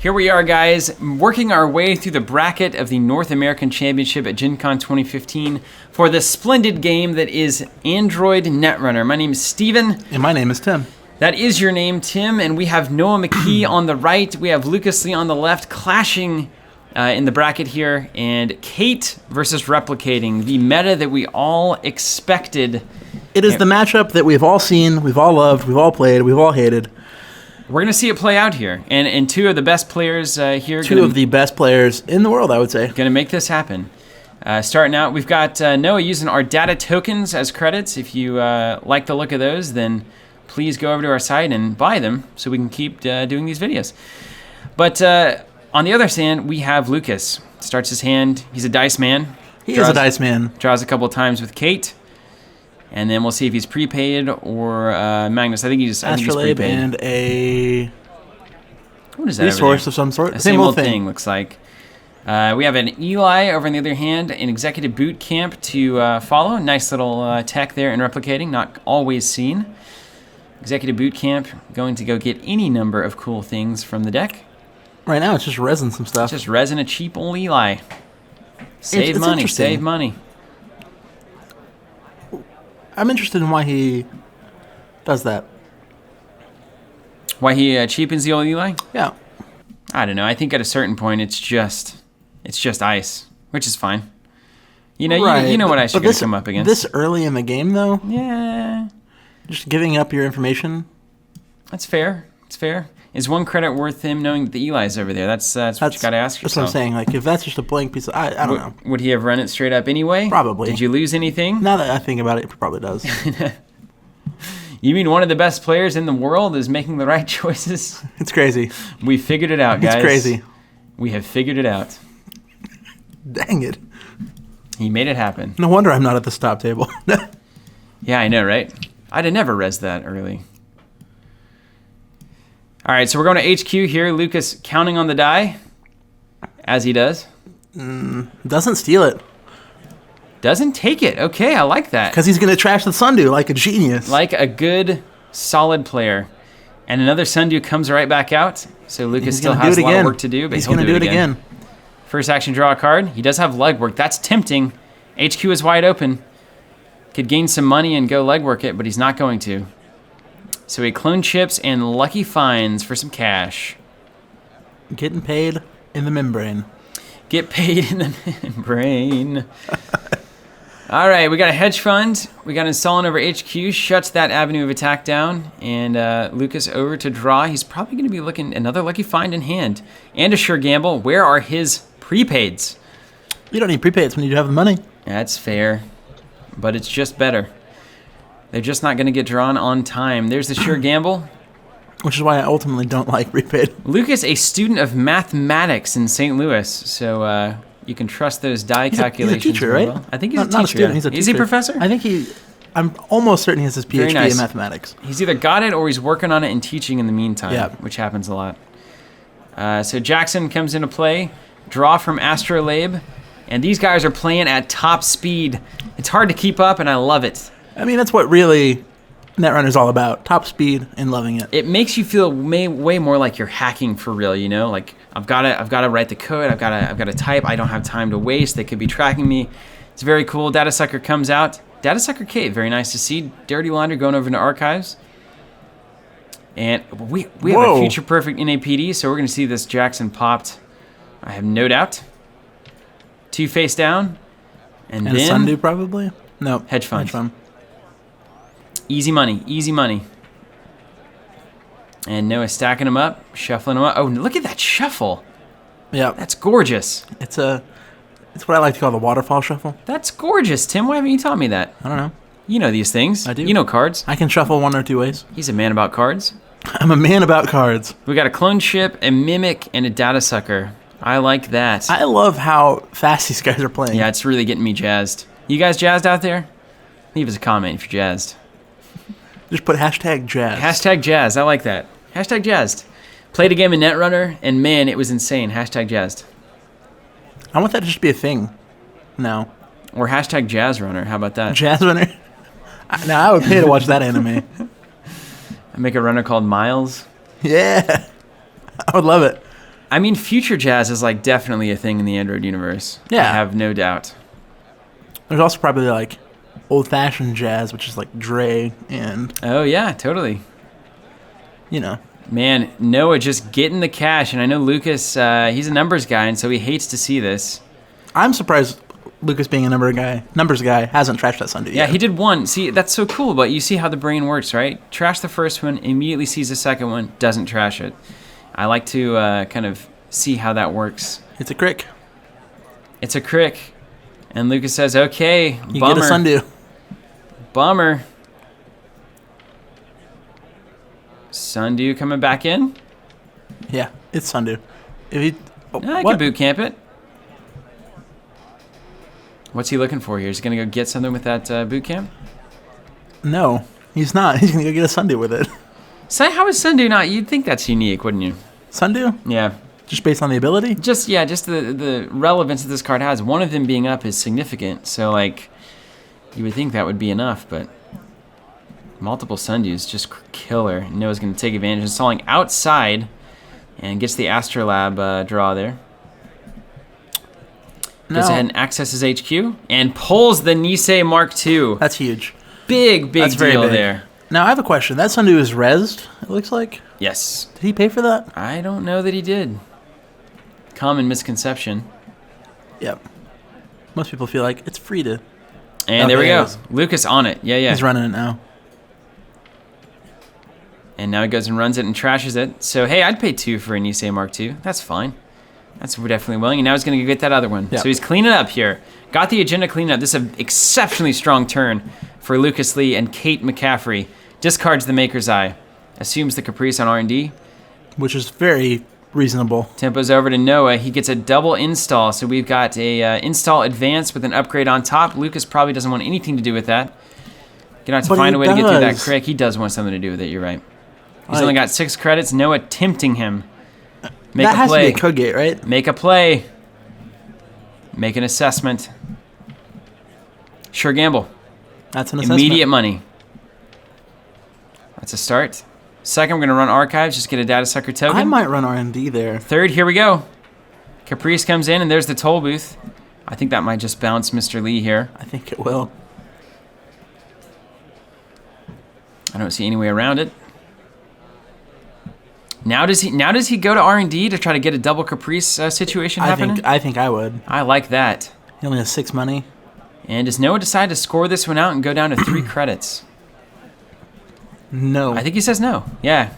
Here we are, guys, working our way through the bracket of the North American Championship at Gen Con 2015 for the splendid game that is Android Netrunner. My name is Steven. And my name is Tim. That is your name, Tim, and we have Noah McKee on the right. We have Lucas Lee on the left, clashing in the bracket here, and Kate versus Replicating, the meta that we all expected. It is the matchup that we've all seen, we've all loved, we've all played, we've all hated. We're going to see it play out here, and two of the best players here. Two of the best players in the world, I would say. Going to make this happen. Starting out, we've got Noah using our data tokens as credits. If you like the look of those, then please go over to our site and buy them so we can keep doing these videos. But on the other hand, we have Lucas. Starts his hand. He's a dice man. He is a dice man. Draws a couple of times with Kate. And then we'll see if he's prepaid or Magnus. I think he's Astrolabe prepaid. And a what is that resource of some sort. Same old thing, looks like. We have an Eli over on the other hand, an executive boot camp to follow. Nice little tech there in Replicating, not always seen. Executive boot camp, going to go get any number of cool things from the deck. Right now it's just resin some stuff. Just resin a cheap old Eli. Save money, save money. I'm interested in why he does that. Why he cheapens the old Eli? Yeah. I don't know. I think at a certain point it's just ice, which is fine. You know, right. you know what I should come up against. This early in the game, though? Yeah. Just giving up your information? That's fair. It's fair. Is one credit worth him knowing that the Eli's over there? That's what you got to ask yourself. That's what I'm saying. Like, if that's just a blank piece of... I don't know. Would he have run it straight up anyway? Probably. Did you lose anything? Now that I think about it, it probably does. You mean one of the best players in the world is making the right choices? It's crazy. We figured it out, guys. It's crazy. We have figured it out. Dang it. He made it happen. No wonder I'm not at the stop table. Yeah, I know, right? I'd have never res that early. All right, so we're going to HQ here. Lucas counting on the die, as he does. Doesn't steal it. Doesn't take it. Okay, I like that. Because he's going to trash the Sundew like a genius. Like a good, solid player. And another Sundew comes right back out. So Lucas still has a lot of work to do, but he's going to do it again. First action, draw a card. He does have legwork. That's tempting. HQ is wide open. Could gain some money and go legwork it, but he's not going to. So he clone chips and lucky finds for some cash. Getting paid in the membrane. Get paid in the membrane. All right, we got a hedge fund. We got installing over HQ. Shuts that avenue of attack down. And Lucas over to draw. He's probably going to be looking another lucky find in hand. And a sure gamble. Where are his prepaids? You don't need prepaids when you have the money. That's fair. But it's just better. They're just not going to get drawn on time. There's the sure gamble. Which is why I ultimately don't like prepaid. Lucas, a student of mathematics in St. Louis, so you can trust those die calculations. He's a teacher, right? Well. I think he's not a teacher. A student, he's a teacher. Is he a professor? I think I'm almost certain he has his PhD in mathematics. He's either got it or he's working on it and teaching in the meantime, which happens a lot. So Jackson comes into play. Draw from Astrolabe. And these guys are playing at top speed. It's hard to keep up, and I love it. I mean, that's what really Netrunner's all about. Top speed and loving it. It makes you feel way more like you're hacking for real, you know? Like, I've got to write the code. I've got to type. I don't have time to waste. They could be tracking me. It's very cool. Data Sucker comes out. Data Sucker Kate, very nice to see. Dirty Laundry going over into Archives. And we have a future perfect NAPD, so we're going to see this Jackson popped. I have no doubt. 2 face down. And then... Sundew, probably? No. Hedge fund. Easy money. Easy money. And Noah stacking them up, shuffling them up. Oh, look at that shuffle. Yeah. That's gorgeous. It's what I like to call the waterfall shuffle. That's gorgeous, Tim. Why haven't you taught me that? I don't know. You know these things. I do. You know cards. I can shuffle one or two ways. He's a man about cards. I'm a man about cards. We got a clone ship, a mimic, and a data sucker. I like that. I love how fast these guys are playing. Yeah, it's really getting me jazzed. You guys jazzed out there? Leave us a comment if you're jazzed. Just put hashtag jazz. Hashtag jazz. I like that. Hashtag jazzed. Played a game in Netrunner, and man, it was insane. Hashtag jazzed. I want that to just be a thing now. Or hashtag jazz runner. How about that? Jazz runner? Now I would pay to watch that anime. I make a runner called Miles. Yeah. I would love it. I mean, future jazz is like definitely a thing in the Android universe. Yeah. I have no doubt. There's also probably like old-fashioned jazz, which is like Dre and, Oh, yeah, totally. you know. Man, Noah just getting the cash. And I know Lucas, he's a numbers guy, and so he hates to see this. I'm surprised Lucas, being a numbers guy, hasn't trashed that Sunday Yeah, yet. he did one. See, that's so cool, but you see how the brain works, right? Trash the first one, immediately sees the second one, doesn't trash it. I like to kind of see how that works. It's a crick. It's a crick. And Lucas says, okay, You bummer. get a Sunday. Bummer. Sundew coming back in? Yeah, it's Sunday. If he, I can boot camp it. What's he looking for here? Is he going to go get something with that boot camp? No, he's not. He's going to go get a Sunday with it. Say, how is Sundew not? You'd think that's unique, wouldn't you? Sunday? Yeah. Just based on the ability? Just the relevance that this card has. One of them being up is significant. So, like, you would think that would be enough, but multiple Sundews, just killer. Noah's going to take advantage, installing outside, and gets the Astrolab draw there. Goes ahead and accesses HQ, and pulls the Nisei Mark II. That's huge. Big That's very deal big. there. Now, I have a question. That Sunday is rezzed, it looks like. Yes. Did he pay for that? I don't know that he did. Common misconception. Yep. Most people feel like it's free to. And there we there go. it is. Lucas on it. Yeah, yeah. He's running it now. And now he goes and runs it and trashes it. So, hey, I'd pay 2 for a Nisei Mark II. That's fine. That's we're definitely willing. And now he's going to get that other one. Yep. So he's cleaning up here. Got the agenda cleaned up. This is an exceptionally strong turn for Lucas Lee and Kate McCaffrey. Discards the Maker's Eye. Assumes the Caprice on R&D. Which is very reasonable. Tempo's over to Noah. He gets a double install. So we've got a install advance with an upgrade on top. Lucas probably doesn't want anything to do with that. Gonna have to But find he a way to get through that does. crick. He does want something to do with it. You're right. He's Like- only got 6 credits. Noah tempting him. Make that a has play. to be a code gate, right? Make a play. Make an assessment. Sure gamble. That's an assessment. Immediate money. That's a start. Second, we're going to run archives. Just get a data sucker token. I might run R&D there. Third, here we go. Caprice comes in, and there's the toll booth. I think that might just bounce Mr. Lee here. I think it will. I don't see any way around it. Now does he go to R&D to try to get a double Caprice situation happening? I think I would. I like that. He only has 6 money. And does Noah decide to score this one out and go down to 3 credits? No. I think he says no. Yeah.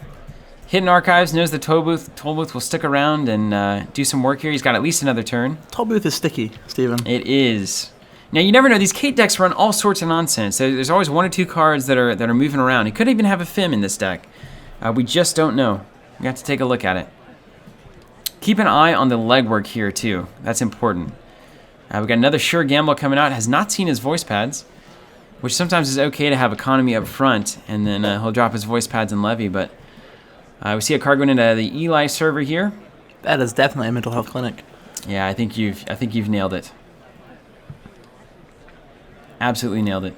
Hidden Archives knows the toll booth will stick around and do some work here. He's got at least another turn. Toll booth is sticky, Steven. It is. Now, you never know. These Kate decks run all sorts of nonsense. There's always 1 or 2 cards that are moving around. He could even have a Fim in this deck. We just don't know. We have to take a look at it. Keep an eye on the legwork here, too. That's important. We got another Sure Gamble coming out. Has not seen his voice pads, which sometimes is okay to have economy up front, and then he'll drop his voice pads and levy. But we see a card going into the Eli server here. That is definitely a mental health clinic. Yeah, I think you've nailed it. Absolutely nailed it.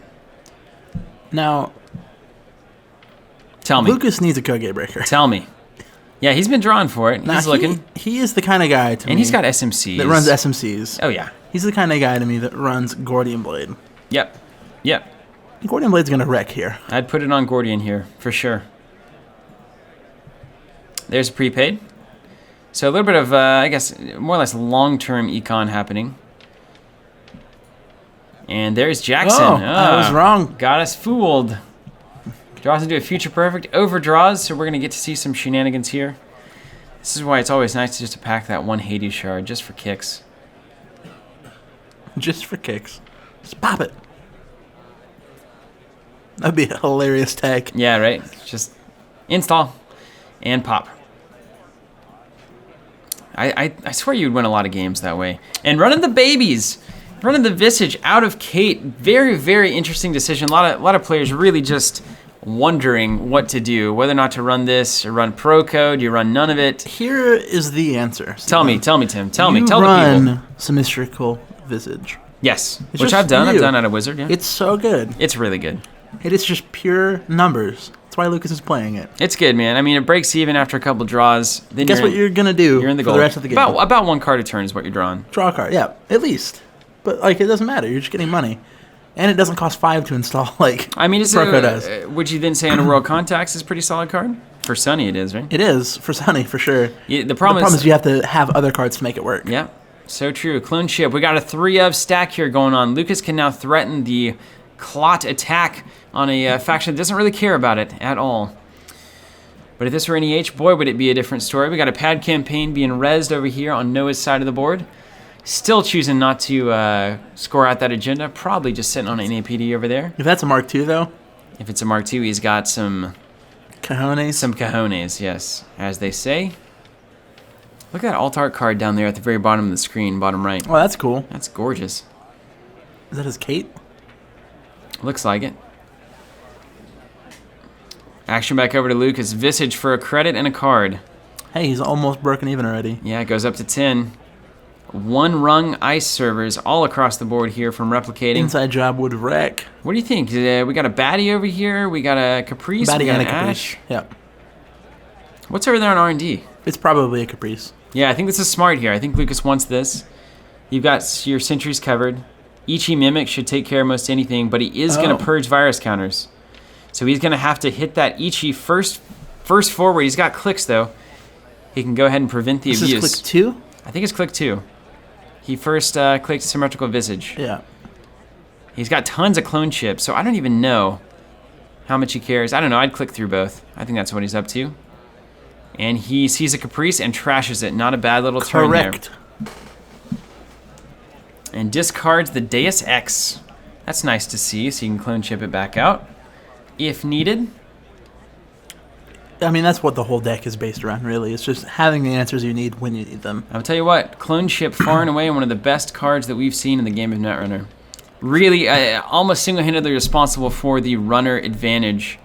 Now, Tell me. Lucas needs a code gate breaker. Tell me. Yeah, he's been drawing for it. Now, He's looking. He is the kind of guy to me. And he's got SMCs. that runs SMCs. Oh, yeah. He's the kind of guy to me that runs Gordian Blade. Yep. Yep. Gordian Blade's going to wreck here. I'd put it on Gordian here, for sure. There's prepaid. So a little bit of, I guess, more or less long-term econ happening. And there's Jackson. Oh, I was wrong. Got us fooled. Draws into a future perfect. Overdraws, so we're going to get to see some shenanigans here. This is why it's always nice to just to pack that 1 Hades shard, just for kicks. Just for kicks. Just pop it. That'd be a hilarious tag. Yeah, right? Just install and pop. I swear you'd win a lot of games that way. And running the babies. Running the Visage out of Kate. Very, very interesting decision. A lot of players really just wondering what to do. Whether or not to run this or run Pro Code. You run none of it. Here is the answer. Tell me, Tim. Tell you the run people. Symmetrical Visage. Yes, It's which just I've done. for I've you. done at a Wizard, yeah. It's so good. It's really good. It is just pure numbers. That's That's why Lucas is playing it. It's good, man. I mean, it breaks even after a couple draws. Then Guess what you're going to do you're in the for goal. the rest of the game? About one card a turn is what you're drawing. Draw a card, yeah, at least. But, like, it doesn't matter. You're just getting money. And it doesn't cost 5 to install, like, I mean, Pro does. Would you then say Underworld Contacts is a pretty solid card? For Sunny, it is, right? It is, for Sunny, for sure. Yeah, the problem is you have to have other cards to make it work. Yeah, so true. Clone Ship. We got a 3-of stack here going on. Lucas can now threaten the Clot attack on a faction that doesn't really care about it at all. But if this were NEH, boy, would it be a different story. We got a pad campaign being rezzed over here on Noah's side of the board. Still choosing not to score out that agenda. Probably just sitting on an APD over there. If that's a Mark II, though. If it's a Mark II, he's got some... Cojones? Some cojones, yes, as they say. Look at that alt art card down there at the very bottom of the screen, bottom right. Oh, that's cool. That's gorgeous. Is that his Kate? Looks like it. Action back over to Lucas. Visage for a credit and a card. Hey, he's almost broken even already. Yeah, it goes up to 10. One rung ice servers all across the board here from replicating. Inside job would wreck. What do you think? We got a baddie over here. We got a Caprice. Baddie we got and an a Ash. Caprice. Yep. What's over there on R&D? It's probably a Caprice. Yeah, I think this is smart here. I think Lucas wants this. You've got your sentries covered. Ichi Mimic should take care of most anything, but he is going to purge virus counters. So he's going to have to hit that Ichi first forward. He's got clicks, though. He can go ahead and prevent the abuse. This is click 2? I think it's click 2. He first clicked Symmetrical Visage. Yeah. He's got tons of clone chips, so I don't even know how much he cares. I don't know. I'd click through both. I think that's what he's up to. And he sees a Caprice and trashes it. Not a bad little turn there. Correct. And discards the Deus Ex. That's nice to see, so you can clone chip it back out if needed. I mean, that's what the whole deck is based around, really. It's just having the answers you need when you need them. I'll tell you what, clone chip far and away one of the best cards that we've seen in the game of Netrunner. Really, almost single-handedly responsible for the runner advantage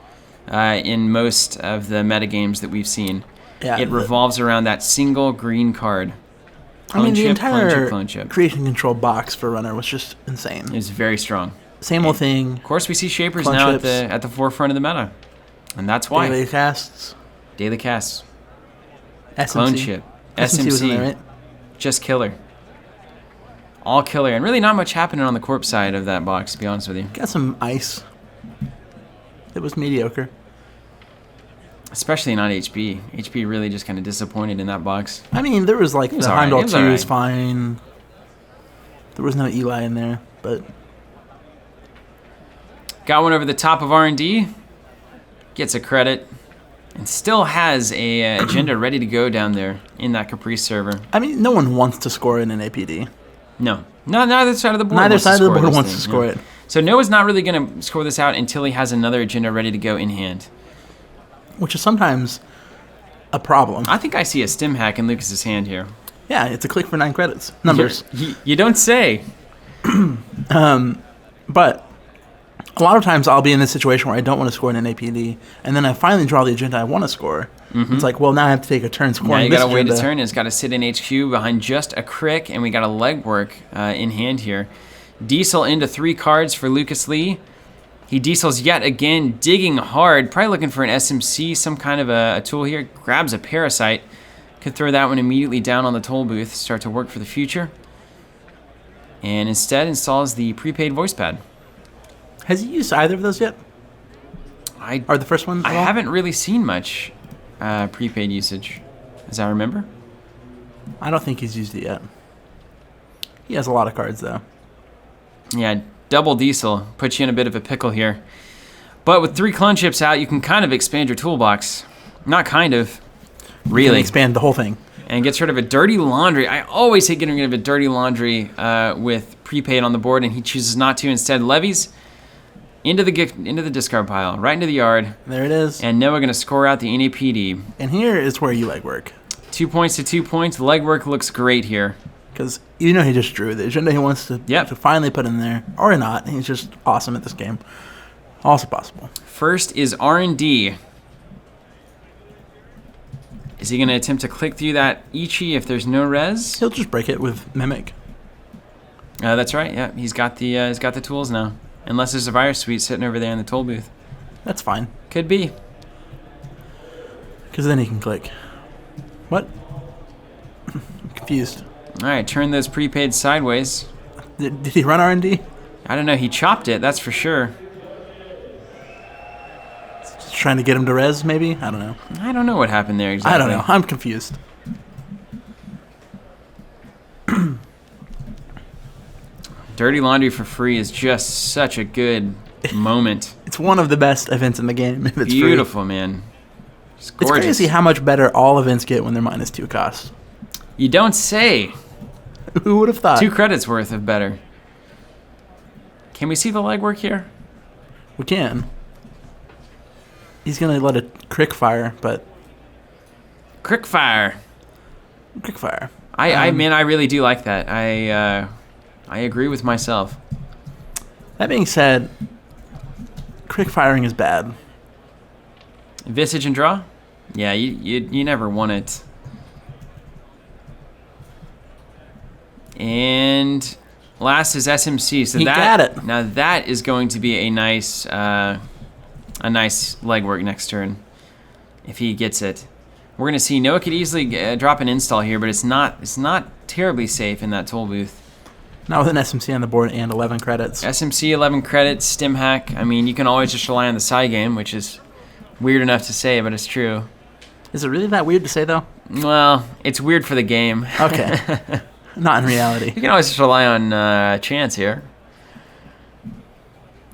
in most of the metagames that we've seen. Yeah, it revolves around that single green card. Clone the chip, entire clone chip. creation control box for runner was just insane. It was very strong. Same old thing. Of course, we see Shapers Clone now chips. at the forefront of the meta. And that's why. Daily casts. Daily casts. SMC. Clone chip. SMC was in there, right? Just killer. All killer. And really not much happening on the corpse side of that box, to be honest with you. Got some ice. It was mediocre. Especially not HP. HP really just kind of disappointed in that box. I mean, there was like was the all right. Heimdall It was 2 all is right. fine. There was no Eli in there, but Got one over the top of R&D. Gets a credit. And still has a agenda ready to go down there in that Caprice server. I mean, no one wants to score in an APD. No. Neither side of the board Neither wants to side of the score board this wants thing, to score yeah. it. So Noah's not really going to score this out until he has another agenda ready to go in hand. Which is sometimes a problem. I think I see a stim hack in Lucas's hand here. Yeah, it's a click for 9 credits. Numbers. You don't say. But a lot of times I'll be in this situation where I don't want to score in an APD, and then I finally draw the agenda I want to score. It's like, well, now I have to take a turn scoring Now you this got to wait agenda. a turn. It's got to sit in HQ behind just a crick, and we got a legwork in hand here. Diesel into 3 cards for Lucas Lee. He diesels yet again, digging hard, probably looking for an SMC, some kind of a tool here. Grabs a Parasite. Could throw that one immediately down on the toll booth, start to work for the future. And instead installs the prepaid voice pad. Has he used either of those yet? Or the first one? I haven't really seen much prepaid usage, as I remember. I don't think he's used it yet. He has a lot of cards, though. Yeah, double diesel puts you in a bit of a pickle here. But with 3 clone chips out, you can kind of expand your toolbox. Not kind of. You Really. can expand the whole thing. And gets rid of a dirty laundry. I always hate getting rid of a dirty laundry with prepaid on the board, and he chooses not to. Instead, levies into the discard pile, right into the yard. There it is. And Noah going to score out the NAPD. And here is where you legwork. 2 points to 2 points. Legwork looks great here. Because you know he just drew the agenda he wants to finally put in there. Or not. He's just awesome at this game. Also possible. First is R&D. Is he going to attempt to click through that Ichi if there's no res? He'll just break it with Mimic. That's right. Yeah, he's got the tools now. Unless there's a virus suite sitting over there in the toll booth. That's fine. Could be. Because then he can click. What? I'm confused. All right, turn those prepaid sideways. Did he run R&D? I don't know. He chopped it, that's for sure. Just trying to get him to res, maybe? I don't know. I don't know what happened there exactly. I don't know. I'm confused. Dirty Laundry for free is just such a good moment. It's one of the best events in the game. If it's Beautiful, free. Man. It's It's gorgeous. crazy how much better all events get when they're -2 cost. You don't say. Who would have thought? 2 credits worth of better. Can we see the legwork here? We can. He's going to let a crick fire, but... Crick fire. Crick fire. I really do like that. I agree with myself. That being said, crick firing is bad. Visage and draw? Yeah, you never want it. And last is SMC. So He got it. Now that is going to be a nice legwork next turn if he gets it. We're gonna see Noah could easily drop an install here, but it's not terribly safe in that toll booth. Not with an SMC on the board and 11 credits. SMC 11 credits, stim hack. I mean, you can always just rely on the side game, which is weird enough to say, but it's true. Is it really that weird to say, though? Well, it's weird for the game. Okay. Not in reality. You can always just rely on chance here.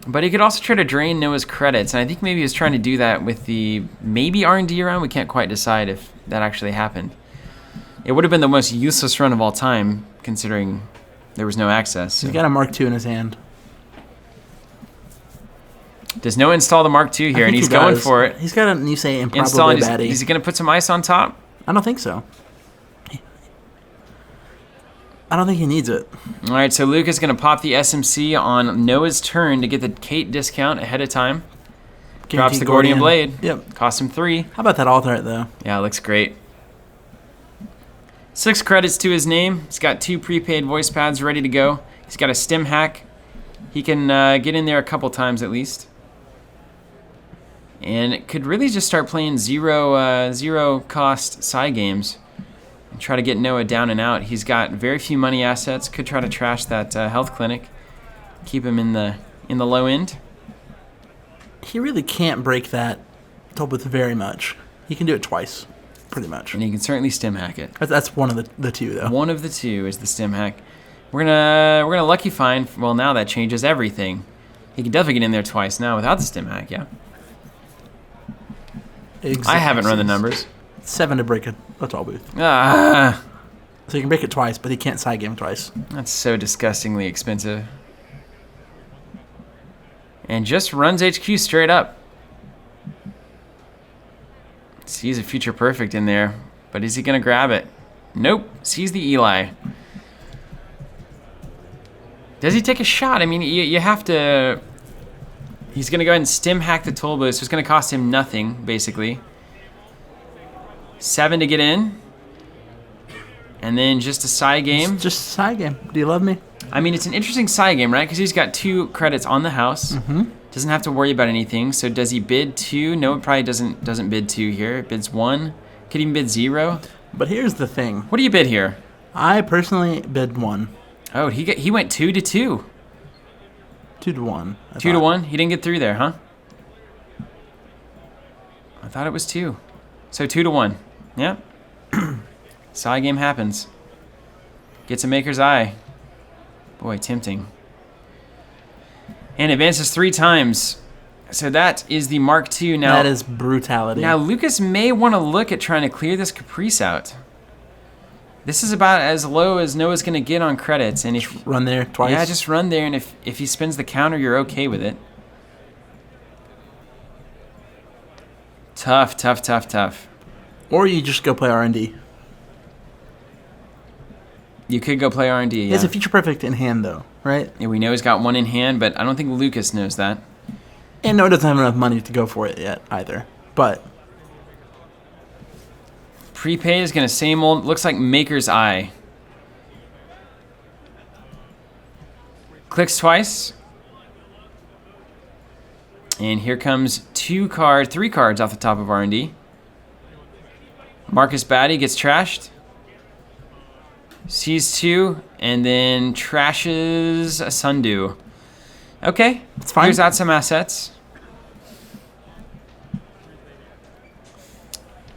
But he could also try to drain Noah's credits, and I think maybe he was trying to do that with the maybe R&D round. We can't quite decide if that actually happened. It would have been the most useless run of all time, considering there was no access. So. He's got a Mark II in his hand. Does Noah install the Mark II here, and he's going for it? He's got a, you say, improbably Installing, baddie. is he going to put some ice on top? I don't think so. I don't think he needs it. All right, so Luke is going to pop the SMC on Noah's turn to get the Kate discount ahead of time. Drops the Gordian Blade. Yep. Costs him 3. How about that alternate, though? Yeah, it looks great. 6 credits to his name. He's got 2 prepaid voice pads ready to go. He's got a stim hack. He can get in there a couple times at least. And it could really just start playing zero cost side games and try to get Noah down and out. He's got very few money assets. Could try to trash that health clinic. Keep him in the low end. He really can't break that toll booth very much. He can do it twice, pretty much. And he can certainly stim hack it. That's one of the two, though. One of the two is the stim hack. We're gonna lucky find. Well, now that changes everything. He can definitely get in there twice now without the stim hack. Yeah. Exactly. I haven't run the numbers. 7 to break a toll booth. Ah, So he can break it twice, but he can't side game twice. that's so disgustingly expensive. And just runs HQ straight up. Sees a future perfect in there, but is he gonna grab it? Nope. Sees the Eli. Does he take a shot? I mean, you have to. He's gonna go ahead and stim hack the toll booth, so it's gonna cost him nothing, basically. 7 to get in. And then just a side game. It's just a side game. Do you love me? I mean, it's an interesting side game, right? Because he's got 2 credits on the house. Mm-hmm. Doesn't have to worry about anything. So does he bid 2? No, it probably doesn't bid 2 here. It bids 1. Could even bid 0. But here's the thing. What do you bid here? I personally bid 1. Oh, he went 2 to 2. 2 to 1. 2 to 1. He didn't get through there, huh? I thought it was 2. So 2 to 1. Yep. Side game happens. Gets a maker's eye. Boy, tempting. And advances 3 times. So that is the Mark II. Now, that is brutality. Now, Lucas may want to look at trying to clear this Caprice out. This is about as low as Noah's going to get on credits. And if run there twice. Yeah, just run there. And if he spins the counter, you're okay with it. Tough, tough, tough, tough. Or you just go play R&D. You could go play R&D, yeah. He has a future perfect in hand, though, right? Yeah, we know he's got 1 in hand, but I don't think Lucas knows that. And Noah doesn't have enough money to go for it yet, either. But Prepay is going to same old, looks like Maker's Eye. Clicks twice. And here comes 3 cards off the top of R&D. Marcus Batty gets trashed. Sees 2, and then trashes a Sundew. Okay, It's fine. Clears out some assets.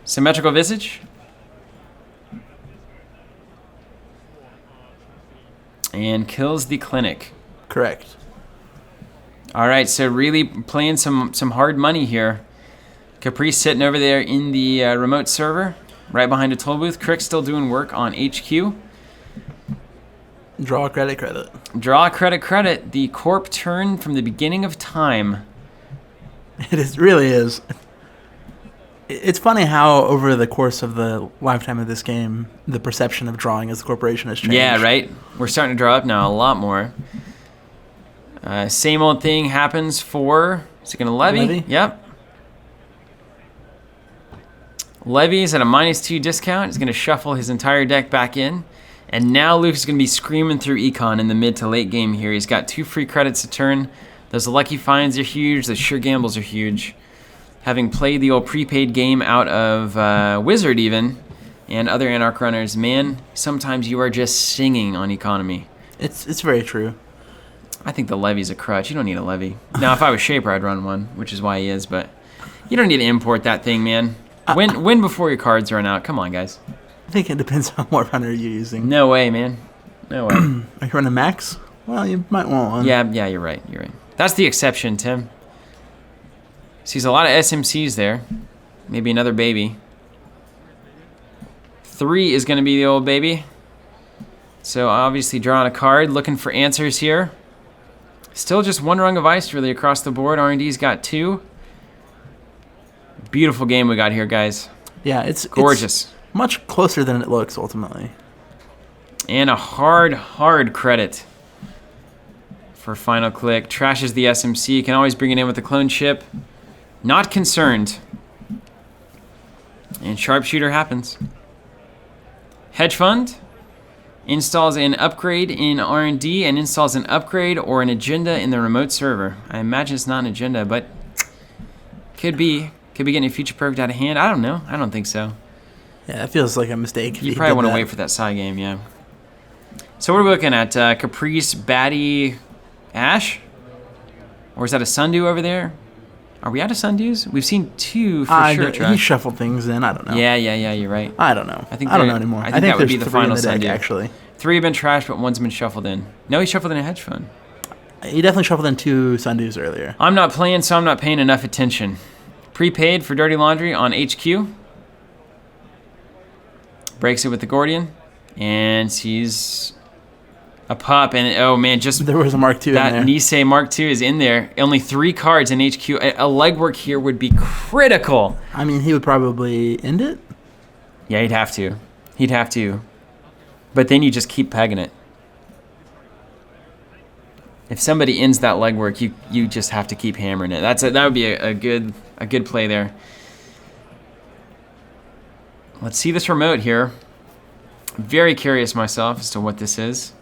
Symmetrical Visage. And kills the Clinic. Correct. All right, so really playing some hard money here. Caprice sitting over there in the remote server, right behind a toll booth. Crick still doing work on HQ. Draw credit. Draw credit. The corp turn from the beginning of time. Really is. It's funny how over the course of the lifetime of this game, the perception of drawing as a corporation has changed. Yeah, right? We're starting to draw up now a lot more. Same old thing happens for... Is it going to levy? Yep. Levy's at a -2 discount. He's going to shuffle his entire deck back in. And now Luke's going to be screaming through Econ in the mid to late game here. He's got 2 free credits a turn. Those lucky finds are huge. Those sure gambles are huge. Having played the old prepaid game out of Wizard even, and other Anarch runners, man, sometimes you are just singing on economy. It's very true. I think the levy's a crutch. You don't need a levy. Now, if I was Shaper, I'd run one, which is why he is, but you don't need to import that thing, man. Win before your cards run out. Come on, guys. I think it depends on what runner you're using. No way, man. No way. Are you running max? Well, you might want one. Yeah, you're right. That's the exception, Tim. Sees a lot of SMCs there. Maybe another baby. 3 is going to be the old baby. So obviously drawing a card, looking for answers here. Still just 1 rung of ice really across the board. R&D's got 2. Beautiful game we got here, guys. Yeah, it's gorgeous. It's much closer than it looks ultimately. And a hard credit for final click. Trashes the SMC. Can always bring it in with the clone chip. Not concerned. And sharpshooter happens. Hedge fund installs an upgrade in R&D and installs an upgrade or an agenda in the remote server. I imagine it's not an agenda, but could be. Could be getting a future perfect out of hand. I don't know. I don't think so. Yeah, that feels like a mistake. You probably want to wait for that side game, yeah. So what are we looking at? Caprice, Batty, Ash? Or is that a Sundew over there? Are we out of Sundews? We've seen 2 for sure, Trash. He shuffled things in. I don't know. Yeah, you're right. I don't know. I don't know anymore. I think that would be the final deck, Sundew. actually. 3 have been trashed, but 1's been shuffled in. No, he shuffled in a hedge fund. He definitely shuffled in 2 Sundews earlier. I'm not playing, so I'm not paying enough attention. Prepaid for Dirty Laundry on HQ. Breaks it with the Gordian. And sees a pup. And, oh, man, just... There was a Mark II in there. That Nisei Mark II is in there. Only 3 cards in HQ. A legwork here would be critical. I mean, he would probably end it. Yeah, he'd have to. He'd have to. But then you just keep pegging it. If somebody ends that legwork, you just have to keep hammering it. That would be a good play there. Let's see this remote here. Very curious myself as to what this is.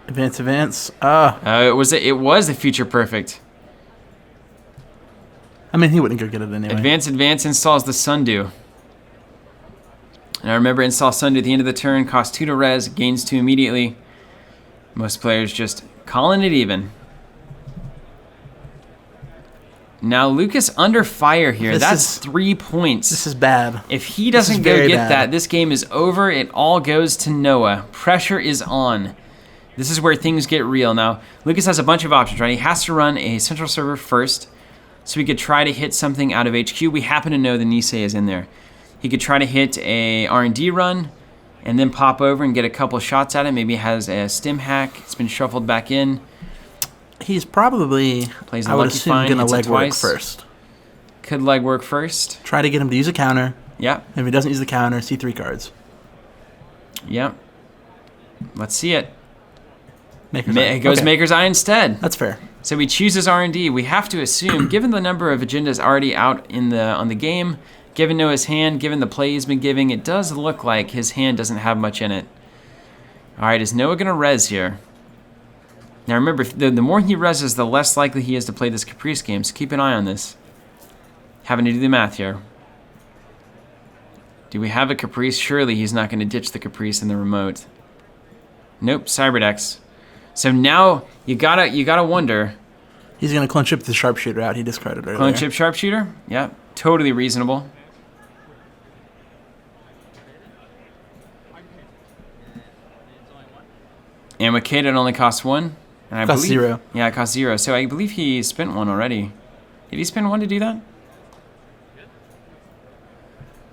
Advance. It was the future perfect. I mean, he wouldn't go get it anyway. Advance installs the Sundew. And I remember install Sundew at the end of the turn, costs 2 to res, gains 2 immediately. Most players just calling it even. Now Lucas under fire here. That's 3 points. This is bad. If he doesn't go get that, this game is over. It all goes to Noah. Pressure is on. This is where things get real. Now, Lucas has a bunch of options, right? He has to run a central server first, so he could try to hit something out of HQ. We happen to know the Nisei is in there. He could try to hit a R&D run, and then pop over and get a couple shots at it. Maybe he has a stim hack. It's been shuffled back in. He's probably, plays I would assume, going to legwork first. Could legwork first. Try to get him to use a counter. Yep. If he doesn't use the counter, see 3 cards. Yep. Let's see it. Maker's Eye. It goes Maker's Eye instead. That's fair. So he chooses R&D. We have to assume, given the number of agendas already out on the game, given Noah's hand, given the play he's been giving, it does look like his hand doesn't have much in it. All right, is Noah going to res here? Now remember, the more he reses, the less likely he is to play this Caprice game, so keep an eye on this. Having to do the math here. Do we have a Caprice? Surely he's not going to ditch the Caprice in the remote. Nope, Cyberdex. So now you gotta wonder. He's going to clone chip the sharpshooter out. He discarded earlier. Clone chip sharpshooter? Yeah, totally reasonable. And with Kate, it only costs 1. And I Costs believe, 0. Yeah, it costs 0. So I believe he spent 1 already. Did he spend 1 to do that?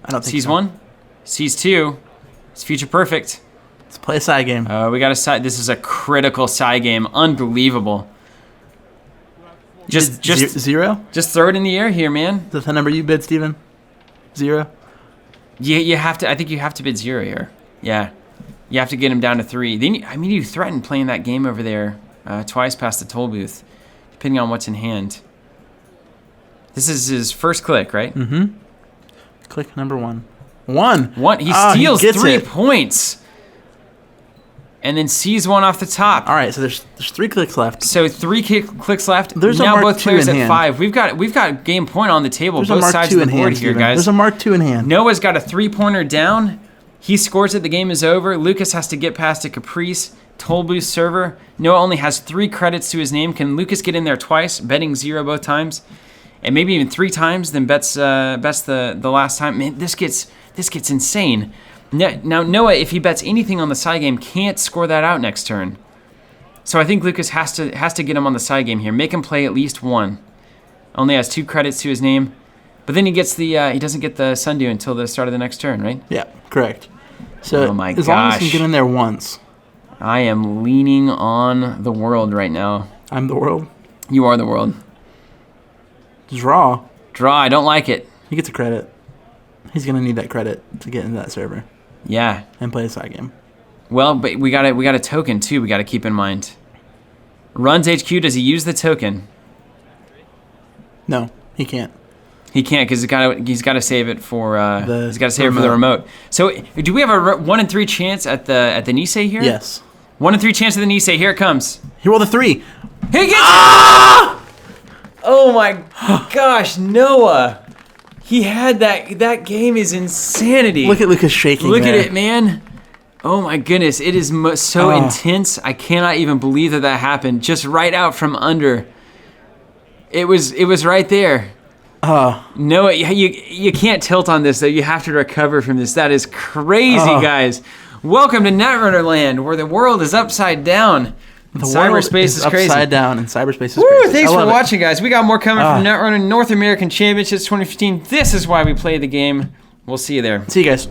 I don't think Sees so. 1. Sees 2. It's future perfect. Let's play a side game. We got a side. This is a critical side game. Unbelievable. Just 0? Just throw it in the air here, man. Is that the number you bid, Steven? 0? You have to. I think you have to bid 0 here. Yeah, you have to get him down to 3. Then you threatened playing that game over there twice past the toll booth, depending on what's in hand. This is his first click, right? Mm-hmm. Click number 1. 1. He steals 3 points. And then sees 1 off the top. All right, so there's 3 clicks left. So 3 clicks left. There's now a Mark both II players in at hand. 5. We've got game point on the table. There's a Both Mark sides II of the in board hand, here, Steven. guys. There's a Mark II in hand. Noah's got a 3-pointer down. He scores it. The game is over. Lucas has to get past a Caprice toll booth server. Noah only has 3 credits to his name. Can Lucas get in there twice, betting 0 both times, and maybe even 3 times? Then bets the last time. Man, this gets insane. Now, Noah, if he bets anything on the side game, can't score that out next turn. So I think Lucas has to get him on the side game here. Make him play at least 1. Only has 2 credits to his name. But then he gets he doesn't get the Sundew until the start of the next turn, right? Yeah, correct. So Oh my as long as he gosh. can get in there once. I am leaning on the world right now. I'm the world. You are the world. Draw. Draw, I don't like it. He gets a credit. He's going to need that credit to get into that server Yeah. and play a side game. Well, but we got a token too. We got to keep in mind. Runs HQ. Does he use the token? No, he can't. He can't because he's got to save it for The he's got to save it for the remote. So do we have a 1 in 3 chance at the Nisei here? Yes. 1 in 3 chance at the Nisei. Here it comes. He rolled a 3. He gets it! Oh my gosh, Noah. He had that game is insanity. Look at Lucas shaking. Look there. at it, man. Oh my goodness, it is so intense. I cannot even believe that happened. Just right out from under. It was right there. Noah, you can't tilt on this though. You have to recover from this. That is crazy, guys. Welcome to Netrunner land, where the world is upside down. Cyberspace is crazy. Upside down, and cyberspace is Woo, crazy. thanks I for love watching, guys. We got more coming from Netrunner North American Championships 2015. This is why we play the game. We'll see you there. See you guys.